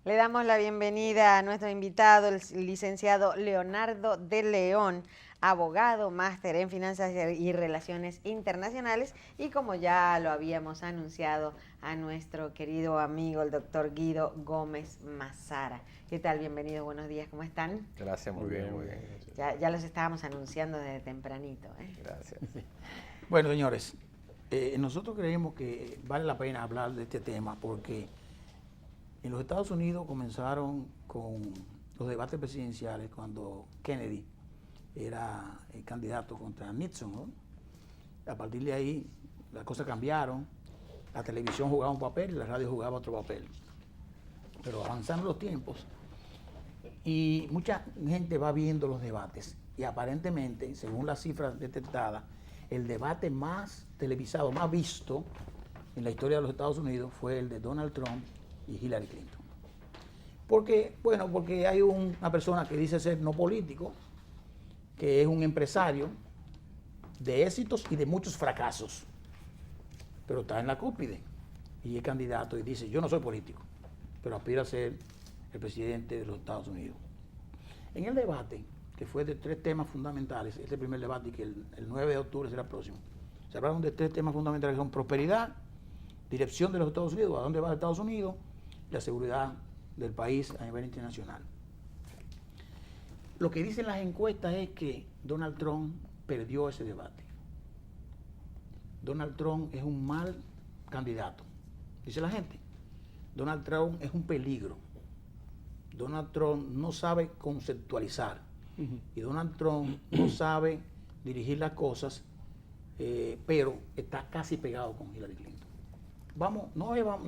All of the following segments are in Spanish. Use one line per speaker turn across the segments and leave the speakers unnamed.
Le damos la bienvenida a nuestro invitado, el licenciado Leonardo de León, abogado, máster en Finanzas y Relaciones Internacionales, y como ya lo habíamos anunciado, a nuestro querido amigo, el doctor Guido Gómez Mazara. ¿Qué tal? Bienvenido, buenos días, ¿cómo están?
Gracias, muy bien, muy bien.
Ya los estábamos anunciando desde tempranito.
Gracias.
Bueno, señores, nosotros creemos que vale la pena hablar de este tema porque en los Estados Unidos comenzaron con los debates presidenciales cuando Kennedy era el candidato contra Nixon, ¿no? A partir de ahí las cosas cambiaron, la televisión jugaba un papel y la radio jugaba otro papel. Pero avanzando los tiempos y mucha gente va viendo los debates y aparentemente, según las cifras detectadas, el debate más televisado, más visto en la historia de los Estados Unidos fue el de Donald Trump y Hillary Clinton. Porque, bueno, porque hay una persona que dice ser no político, que es un empresario de éxitos y de muchos fracasos, pero está en la cúspide y es candidato y dice, yo no soy político, pero aspiro a ser el presidente de los Estados Unidos. En el debate, que fue de 3 temas fundamentales, este primer debate, y que el 9 de octubre será el próximo, se hablaron de 3 temas fundamentales que son prosperidad, dirección de los Estados Unidos, a dónde va Estados Unidos, y la seguridad del país a nivel internacional. Lo que dicen las encuestas es que Donald Trump perdió ese debate. Donald Trump es un mal candidato, dice la gente. Donald Trump es un peligro. Donald Trump no sabe conceptualizar. Y Donald Trump no sabe dirigir las cosas, pero está casi pegado con Hillary Clinton.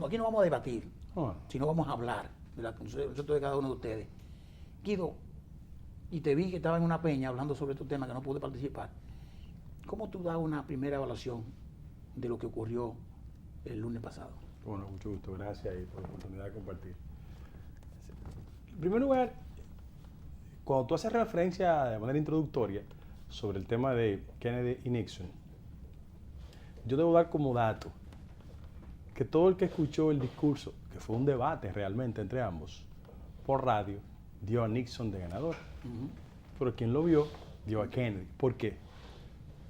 Aquí no vamos a debatir, sino vamos a hablar del concepto de cada uno de ustedes. Guido, y te vi que estaba en una peña hablando sobre estos temas que no pude participar. ¿Cómo tú das una primera evaluación de lo que ocurrió el lunes pasado?
Bueno, mucho gusto, gracias por la oportunidad de compartir. En primer lugar, cuando tú haces referencia de manera introductoria sobre el tema de Kennedy y Nixon, yo debo dar como dato que todo el que escuchó el discurso, que fue un debate realmente entre ambos, por radio, dio a Nixon de ganador. Pero quien lo vio, dio a Kennedy. ¿Por qué?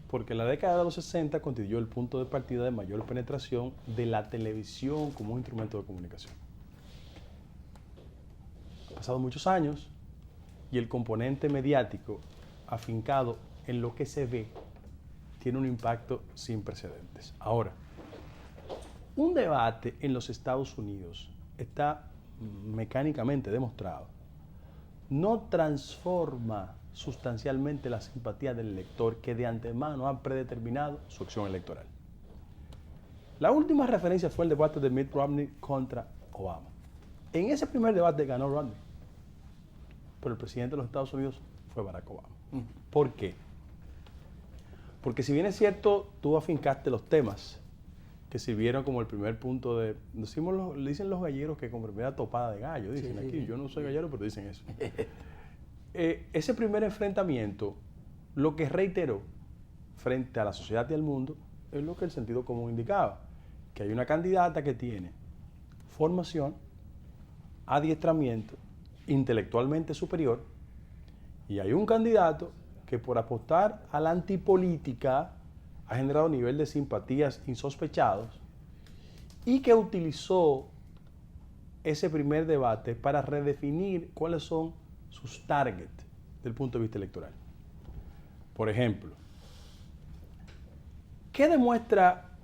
Porque la década de los 60 constituyó el punto de partida de mayor penetración de la televisión como un instrumento de comunicación. Han pasado muchos años y el componente mediático afincado en lo que se ve tiene un impacto sin precedentes. Ahora, un debate en los Estados Unidos está mecánicamente demostrado, no transforma sustancialmente la simpatía del elector que de antemano ha predeterminado su acción electoral. La última referencia fue el debate de Mitt Romney contra Obama. En ese primer debate ganó Romney, pero el presidente de los Estados Unidos fue Barack Obama. ¿Por qué? Porque si bien es cierto, tú afincaste los temas que sirvieron como el primer punto de... Dicen los galleros que con primera topada de gallo, dicen aquí. Yo no soy gallero, pero dicen eso. Ese primer enfrentamiento, lo que reiteró frente a la sociedad y al mundo, es lo que el sentido común indicaba, que hay una candidata que tiene formación, adiestramiento, intelectualmente superior, y hay un candidato que por apostar a la antipolítica ha generado un nivel de simpatías insospechados y que utilizó ese primer debate para redefinir cuáles son sus targets del punto de vista electoral. Por ejemplo, ¿qué demuestra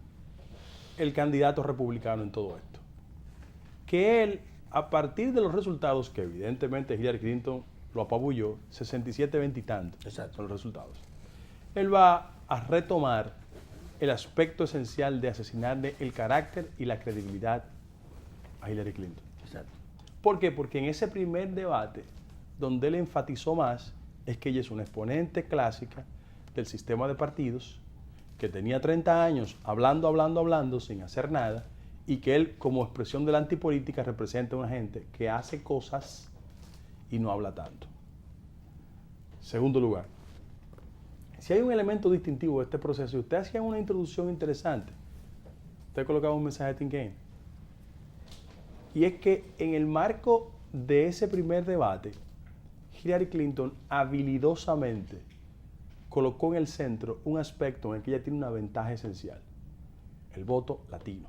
el candidato republicano en todo esto? Que él, a partir de los resultados, que evidentemente Hillary Clinton lo apabulló, 67-20 y tantos son los resultados, él va a retomar el aspecto esencial de asesinarle el carácter y la credibilidad a Hillary Clinton.
Exacto.
¿Por qué? Porque en ese primer debate, donde él enfatizó más, es que ella es una exponente clásica del sistema de partidos, que tenía 30 años hablando, sin hacer nada, y que él, como expresión de la antipolítica, representa a una gente que hace cosas y no habla tanto. Segundo lugar, si hay un elemento distintivo de este proceso, y usted hacía una introducción interesante, usted colocaba un mensaje de Tim Kaine. Y es que en el marco de ese primer debate, Hillary Clinton habilidosamente colocó en el centro un aspecto en el que ella tiene una ventaja esencial: el voto latino.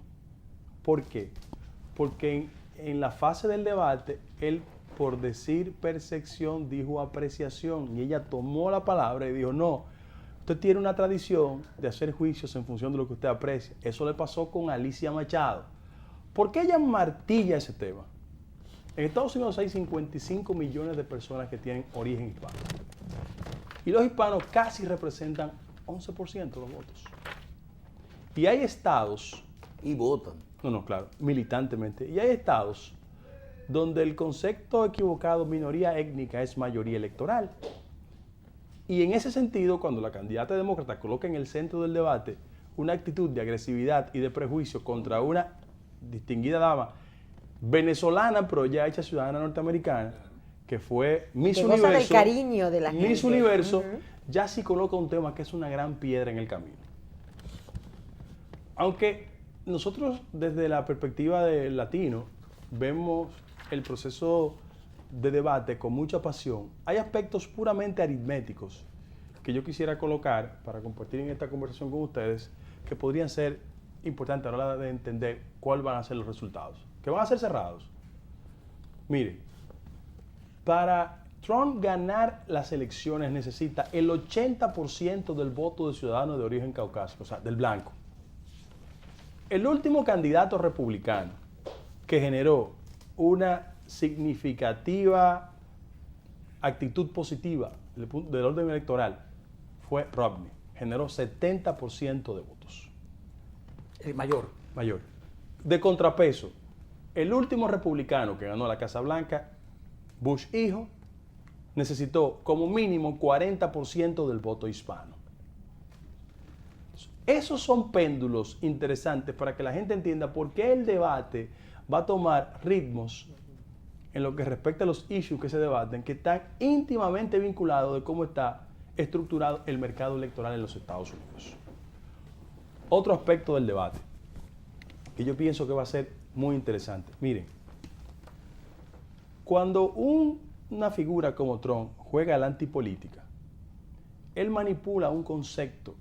¿Por qué? Porque en la fase del debate, él, por decir percepción, dijo apreciación, y ella tomó la palabra y dijo: no, usted tiene una tradición de hacer juicios en función de lo que usted aprecia. Eso le pasó con Alicia Machado. ¿Por qué ella martilla ese tema? En Estados Unidos hay 55 millones de personas que tienen origen hispano. Y los hispanos casi representan 11% de los votos. Y hay estados...
Y votan.
No, claro, militantemente. Y hay estados donde el concepto equivocado minoría étnica es mayoría electoral. Y en ese sentido, cuando la candidata demócrata coloca en el centro del debate una actitud de agresividad y de prejuicio contra una distinguida dama venezolana, pero ya hecha ciudadana norteamericana, que fue Miss
que goza
Universo,
del cariño de la gente.
Miss Universo, ya sí coloca un tema que es una gran piedra en el camino. Aunque nosotros desde la perspectiva del latino vemos el proceso de debate con mucha pasión, hay aspectos puramente aritméticos que yo quisiera colocar para compartir en esta conversación con ustedes que podrían ser importantes a la hora de entender cuáles van a ser los resultados, que van a ser cerrados. Miren, para Trump ganar las elecciones necesita el 80% del voto de ciudadanos de origen caucásico, o sea, del blanco. El último candidato republicano que generó una significativa actitud positiva del orden electoral fue Romney. Generó 70% de votos.
El mayor.
Mayor. De contrapeso, el último republicano que ganó la Casa Blanca, Bush hijo, necesitó como mínimo 40% del voto hispano. Esos son péndulos interesantes para que la gente entienda por qué el debate va a tomar ritmos en lo que respecta a los issues que se debaten, que están íntimamente vinculados de cómo está estructurado el mercado electoral en los Estados Unidos. Otro aspecto del debate, que yo pienso que va a ser muy interesante. Miren, cuando una figura como Trump juega a la antipolítica, él manipula un concepto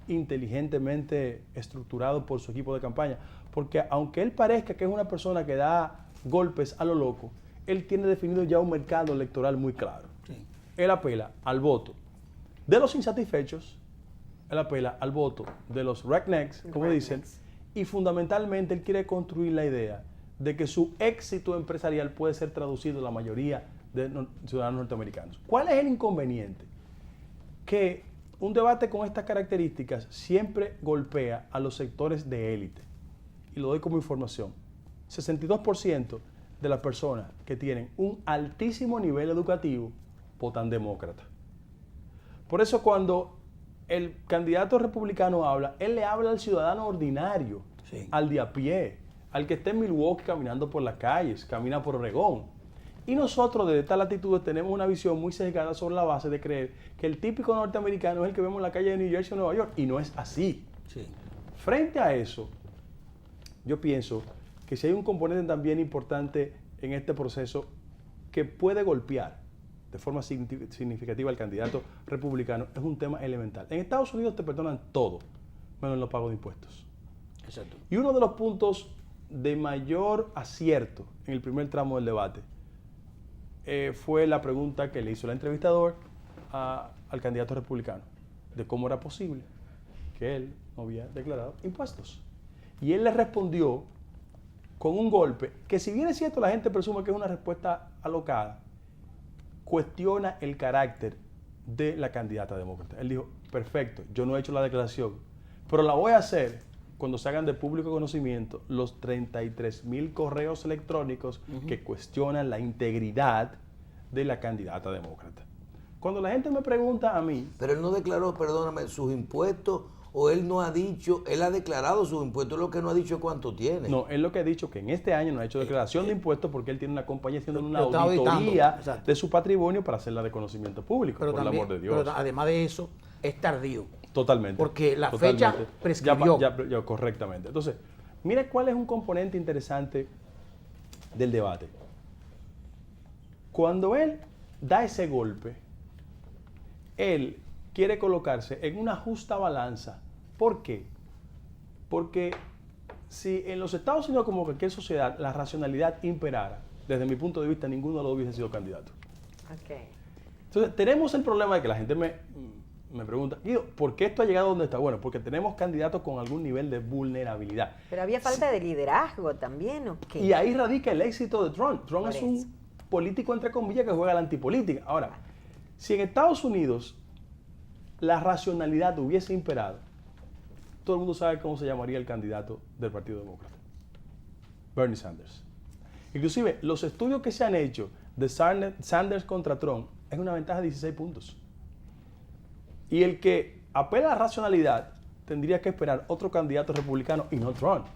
inteligentemente estructurado por su equipo de campaña, porque aunque él parezca que es una persona que da golpes a lo loco, él tiene definido ya un mercado electoral muy claro.
Sí.
Él apela al voto de los insatisfechos, él apela al voto de los rednecks, como dicen, y fundamentalmente él quiere construir la idea de que su éxito empresarial puede ser traducido a la mayoría de ciudadanos norteamericanos. ¿Cuál es el inconveniente? Que un debate con estas características siempre golpea a los sectores de élite. Y lo doy como información. 62% de las personas que tienen un altísimo nivel educativo votan demócrata. Por eso cuando el candidato republicano habla, él le habla al ciudadano ordinario,
Sí.
al de a pie, al que está en Milwaukee caminando por las calles, camina por Oregón. Y nosotros desde estas latitudes tenemos una visión muy sesgada sobre la base de creer que el típico norteamericano es el que vemos en la calle de New Jersey o Nueva York, y no es así.
Sí.
Frente a eso, yo pienso que si hay un componente también importante en este proceso que puede golpear de forma significativa al candidato republicano, es un tema elemental. En Estados Unidos te perdonan todo, menos los pagos de impuestos.
Exacto.
Y uno de los puntos de mayor acierto en el primer tramo del debate fue la pregunta que le hizo el entrevistador al candidato republicano, de cómo era posible que él no había declarado impuestos. Y él le respondió con un golpe que, si bien es cierto la gente presume que es una respuesta alocada, cuestiona el carácter de la candidata demócrata. Él dijo: perfecto, yo no he hecho la declaración, pero la voy a hacer cuando se hagan de público conocimiento los 33,000 correos electrónicos que cuestionan la integridad de la candidata demócrata. Cuando la gente me pregunta a mí...
Pero él no declaró, perdóname, sus impuestos, o él no ha dicho, él ha declarado sus impuestos, lo que no ha dicho cuánto tiene.
No, él lo que ha dicho que en este año no ha hecho declaración de impuestos porque él tiene una compañía haciendo una
Lo está auditando,
auditoría
exacto.
de su patrimonio para hacerla de conocimiento público,
Pero
por el
también,
amor de Dios.
pero además de eso, es tardío.
Totalmente.
Porque la
Totalmente.
fecha prescribió.
Ya, correctamente. Entonces, mire cuál es un componente interesante del debate. Cuando él da ese golpe, él quiere colocarse en una justa balanza. ¿Por qué? Porque si en los Estados Unidos, como cualquier sociedad, la racionalidad imperara, desde mi punto de vista, ninguno de los dos hubiese sido candidato.
Okay.
Entonces, tenemos el problema de que la gente me pregunta, Guido, ¿por qué esto ha llegado donde está? Bueno, porque tenemos candidatos con algún nivel de vulnerabilidad.
Pero había falta de liderazgo también, ¿o qué?
Y ahí radica el éxito de Trump. Trump
Por
es
eso.
un político, entre comillas, que juega a la antipolítica. Ahora, si en Estados Unidos la racionalidad hubiese imperado, todo el mundo sabe cómo se llamaría el candidato del Partido Demócrata. Bernie Sanders. Inclusive, los estudios que se han hecho de Sanders contra Trump es una ventaja de 16 puntos. Y el que apela a la racionalidad tendría que esperar otro candidato republicano y no Trump.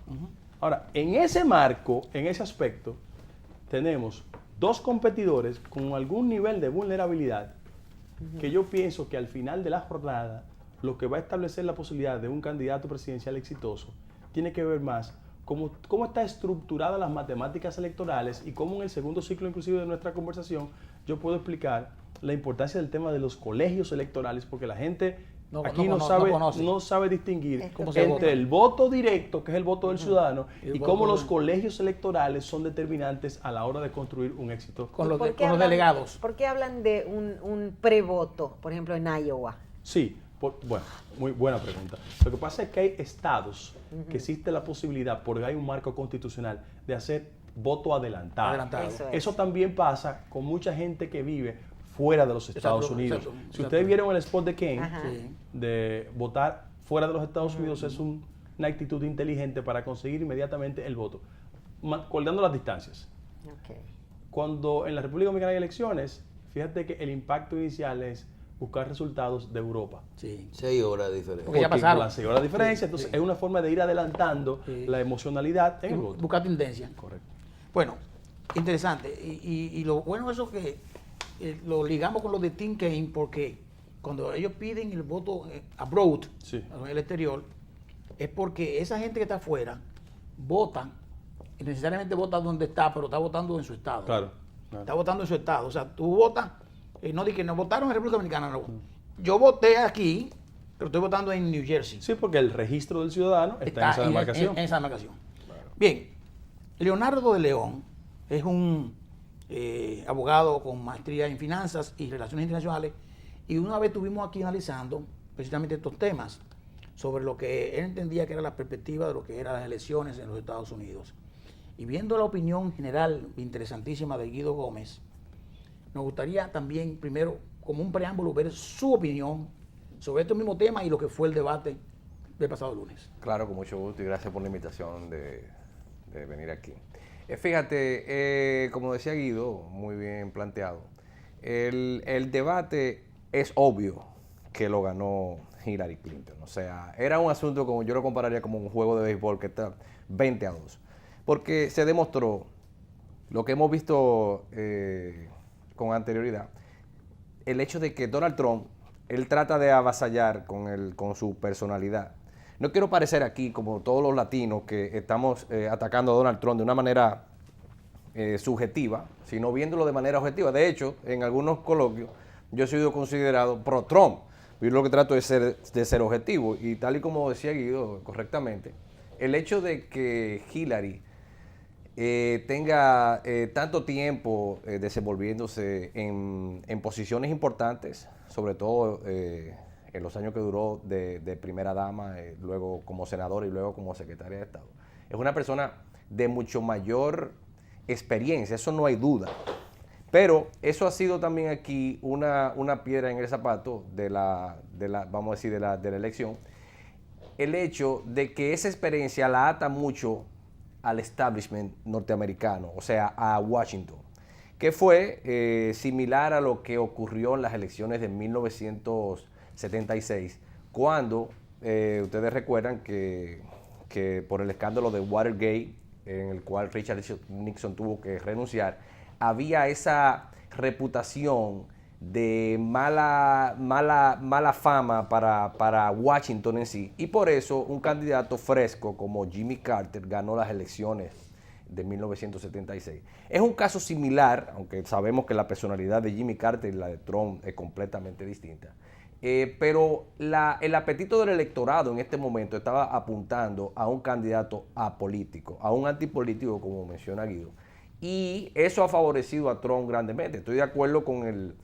Ahora, en ese marco, en ese aspecto, tenemos dos competidores con algún nivel de vulnerabilidad que yo pienso que al final de la jornada lo que va a establecer la posibilidad de un candidato presidencial exitoso tiene que ver más cómo está estructurada las matemáticas electorales y cómo en el segundo ciclo inclusive de nuestra conversación yo puedo explicar la importancia del tema de los colegios electorales, porque la gente aquí no sabe distinguir
¿Cómo
se
entre
vota?
el voto directo, que es el voto del ciudadano,
Y el
y
voto
cómo los
del-
colegios electorales son determinantes a la hora de construir un éxito.
Con
¿Y
los,
por
de-
qué
con los
hablan-
delegados.
¿Por qué hablan de un prevoto, por ejemplo, en Iowa?
Sí, bueno, muy buena pregunta. Lo que pasa es que hay estados que existe la posibilidad, porque hay un marco constitucional, de hacer voto adelantado.
Adelantado.
Eso es.
Eso también pasa con mucha gente que vive fuera de los Estados
Exacto,
Unidos.
exacto,
Si
exacto.
ustedes vieron el spot de Kane,
Ajá.
Sí.
de votar fuera de los Estados Unidos, es una actitud inteligente para conseguir inmediatamente el voto, colgando las distancias.
Okay.
Cuando en la República Dominicana hay elecciones, fíjate que el impacto inicial es buscar resultados de Europa.
Sí.
6 horas de diferencia.
Porque ya
Porque
pasaron.
con las 6 horas de diferencia,
Sí,
entonces
sí.
es una forma de ir adelantando
Sí.
la emocionalidad en el voto.
Buscar tendencia.
Correcto.
Bueno, interesante. Y lo bueno es eso que lo ligamos con lo de Tim Kaine, porque cuando ellos piden el voto abroad,
Sí.
en el exterior, es porque esa gente que está afuera vota, y necesariamente vota donde está, pero está votando en su estado.
Claro.
Está votando en su estado. O sea, tú votas, no di que no votaron en República Dominicana, no. Yo voté aquí, pero estoy votando en New Jersey.
Sí, porque el registro del ciudadano está en esa demarcación.
En esa demarcación. Bien, Leonardo de León es un abogado con maestría en finanzas y relaciones internacionales, y una vez estuvimos aquí analizando precisamente estos temas sobre lo que él entendía que era la perspectiva de lo que eran las elecciones en los Estados Unidos. Y viendo la opinión general interesantísima de Guido Gómez, nos gustaría también, primero, como un preámbulo, ver su opinión sobre este mismo tema y lo que fue el debate del pasado lunes.
Claro, con mucho gusto y gracias por la invitación de venir aquí. Fíjate, como decía Guido, muy bien planteado, el debate es obvio que lo ganó Hillary Clinton. O sea, era un asunto como yo lo compararía como un juego de béisbol que está 20-2. Porque se demostró lo que hemos visto con anterioridad, el hecho de que Donald Trump, él trata de avasallar con su personalidad. No quiero parecer aquí como todos los latinos que estamos atacando a Donald Trump de una manera subjetiva, sino viéndolo de manera objetiva. De hecho, en algunos coloquios, yo he sido considerado pro-Trump. Yo lo que trato de ser objetivo. Y tal y como decía Guido correctamente, el hecho de que Hillary tenga tanto tiempo desenvolviéndose en posiciones importantes, sobre todo en los años que duró de primera dama, luego como senadora y luego como secretaria de Estado. Es una persona de mucho mayor experiencia, eso no hay duda. Pero eso ha sido también aquí una piedra en el zapato vamos a decir, de la elección. El hecho de que esa experiencia la ata mucho al establishment norteamericano, o sea, a Washington, que fue similar a lo que ocurrió en las elecciones de 1976, cuando ustedes recuerdan que por el escándalo de Watergate, en el cual Richard Nixon tuvo que renunciar, había esa reputación de mala fama para Washington en sí, y por eso un candidato fresco como Jimmy Carter ganó las elecciones de 1976. Es un caso similar, aunque sabemos que la personalidad de Jimmy Carter y la de Trump es completamente distinta. Pero el apetito del electorado en este momento estaba apuntando a un candidato apolítico, a un antipolítico, como menciona Guido. Y eso ha favorecido a Trump grandemente. Estoy de acuerdo con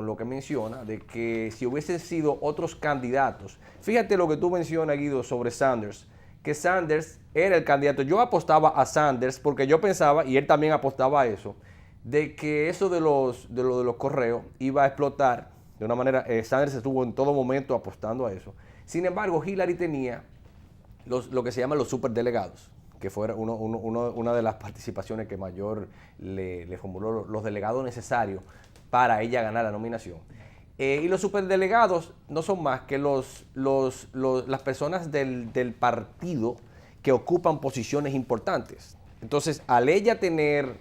lo que menciona, de que si hubiesen sido otros candidatos, fíjate lo que tú mencionas, Guido, sobre Sanders, que Sanders era el candidato. Yo apostaba a Sanders porque yo pensaba, y él también apostaba a eso, de que eso de los correos iba a explotar de una manera. Sanders estuvo en todo momento apostando a eso. Sin embargo, Hillary tenía lo que se llaman los superdelegados, que fue una de las participaciones que mayor le formuló los delegados necesarios para ella ganar la nominación. Y los superdelegados no son más que las personas del partido que ocupan posiciones importantes. Entonces, al ella tener,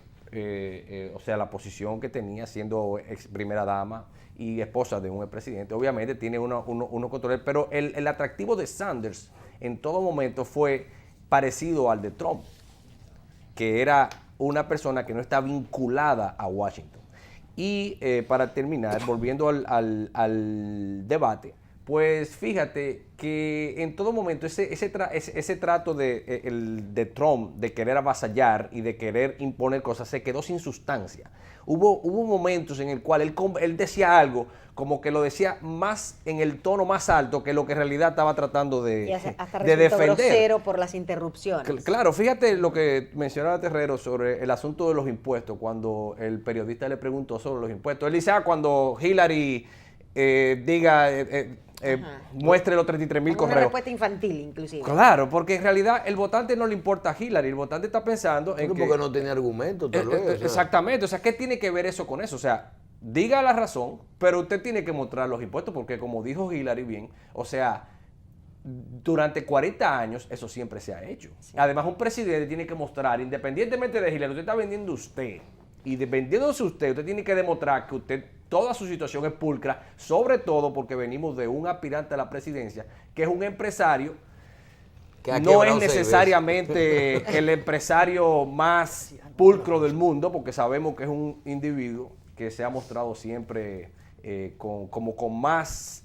o sea, la posición que tenía siendo ex primera dama y esposa de un expresidente, obviamente tiene uno control, pero el atractivo de Sanders en todo momento fue parecido al de Trump, que era una persona que no está vinculada a Washington. Y para terminar, volviendo al debate, pues fíjate que en todo momento ese trato de Trump de querer avasallar y de querer imponer cosas se quedó sin sustancia. Hubo momentos en el cual él decía algo como que lo decía más en el tono más alto que lo que en realidad estaba tratando de
hasta
defender.
Grosero por las interrupciones.
Claro, fíjate lo que mencionaba Terrero sobre el asunto de los impuestos, cuando el periodista le preguntó sobre los impuestos. Él dice, cuando Hillary diga, muestre los 33,000 correos.
Una respuesta infantil, inclusive.
Claro, porque en realidad el votante no le importa a Hillary, el votante está pensando en que...
Porque no tenía argumento, tal vez. O sea.
Exactamente, o sea, ¿qué tiene que ver eso con eso? O sea, diga la razón, pero usted tiene que mostrar los impuestos, porque como dijo Hillary bien, o sea, durante 40 años eso siempre se ha hecho. Sí. Además, un presidente tiene que mostrar, independientemente de Hillary, usted está vendiendo usted, y vendiéndose usted tiene que demostrar que usted, toda su situación es pulcra, sobre todo porque venimos de un aspirante a la presidencia, que es un empresario, que no es necesariamente el empresario más pulcro del mundo, porque sabemos que es un individuo que se ha mostrado siempre con más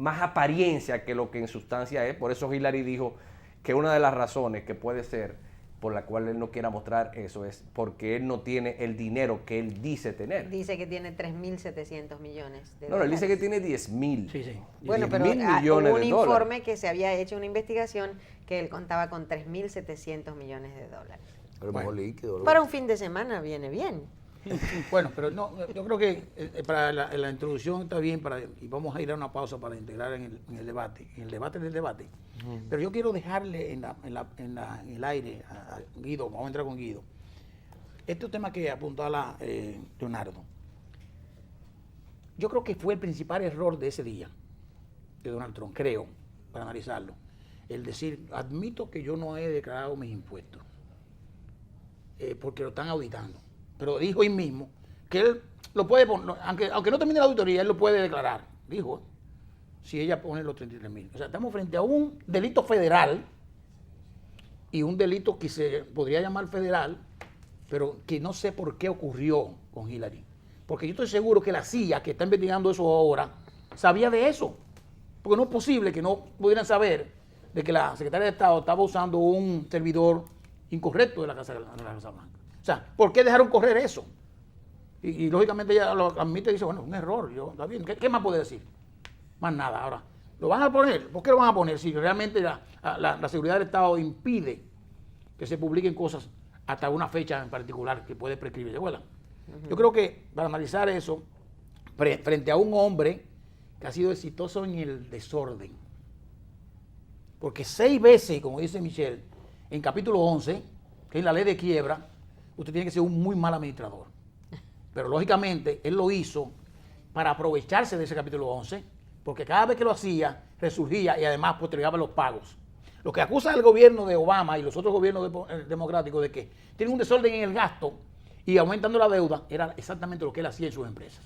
apariencia que lo que en sustancia es. Por eso Hillary dijo que una de las razones que puede ser por la cual él no quiera mostrar eso es porque él no tiene el dinero que él dice tener.
Dice que tiene 3.700 millones de dólares.
No, él dice que tiene 10,000.
Sí, sí.
Bueno, pero hubo un informe que se había hecho una investigación que él contaba con 3.700 millones de dólares.
A lo mejor líquido.
Para un fin de semana viene bien.
Bueno, pero no, yo creo que para la introducción está bien, y vamos a ir a una pausa para integrar en el debate del debate. Pero yo quiero dejarle en el aire a Guido, vamos a entrar con Guido, este tema que apuntaba Leonardo. Yo creo que fue el principal error de ese día de Donald Trump, creo, para analizarlo, el decir, admito que yo no he declarado mis impuestos, porque lo están auditando. Pero dijo él mismo que él lo puede poner, aunque no termine la auditoría, él lo puede declarar. Dijo, si ella pone los 33,000. O sea, estamos frente a un delito federal y un delito que se podría llamar federal, pero que no sé por qué ocurrió con Hillary. Porque yo estoy seguro que la CIA, que está investigando eso ahora, sabía de eso. Porque no es posible que no pudieran saber de que la secretaria de Estado estaba usando un servidor incorrecto de la Casa Blanca. O sea, ¿por qué dejaron correr eso? Y lógicamente ella lo admite y dice, bueno, un error, está bien, ¿qué más puede decir? Más nada. Ahora, ¿lo van a poner? ¿Por qué lo van a poner? Si realmente la seguridad del Estado impide que se publiquen cosas hasta una fecha en particular que puede prescribir. ¿Verdad? Yo creo que para analizar eso, frente a un hombre que ha sido exitoso en el desorden, porque 6 veces, como dice Michelle, en capítulo 11, que es la ley de quiebra, usted tiene que ser un muy mal administrador. Pero lógicamente él lo hizo para aprovecharse de ese capítulo 11, porque cada vez que lo hacía, resurgía y además postergaba los pagos. Lo que acusa el gobierno de Obama y los otros gobiernos democráticos de que tienen un desorden en el gasto y aumentando la deuda, era exactamente lo que él hacía en sus empresas.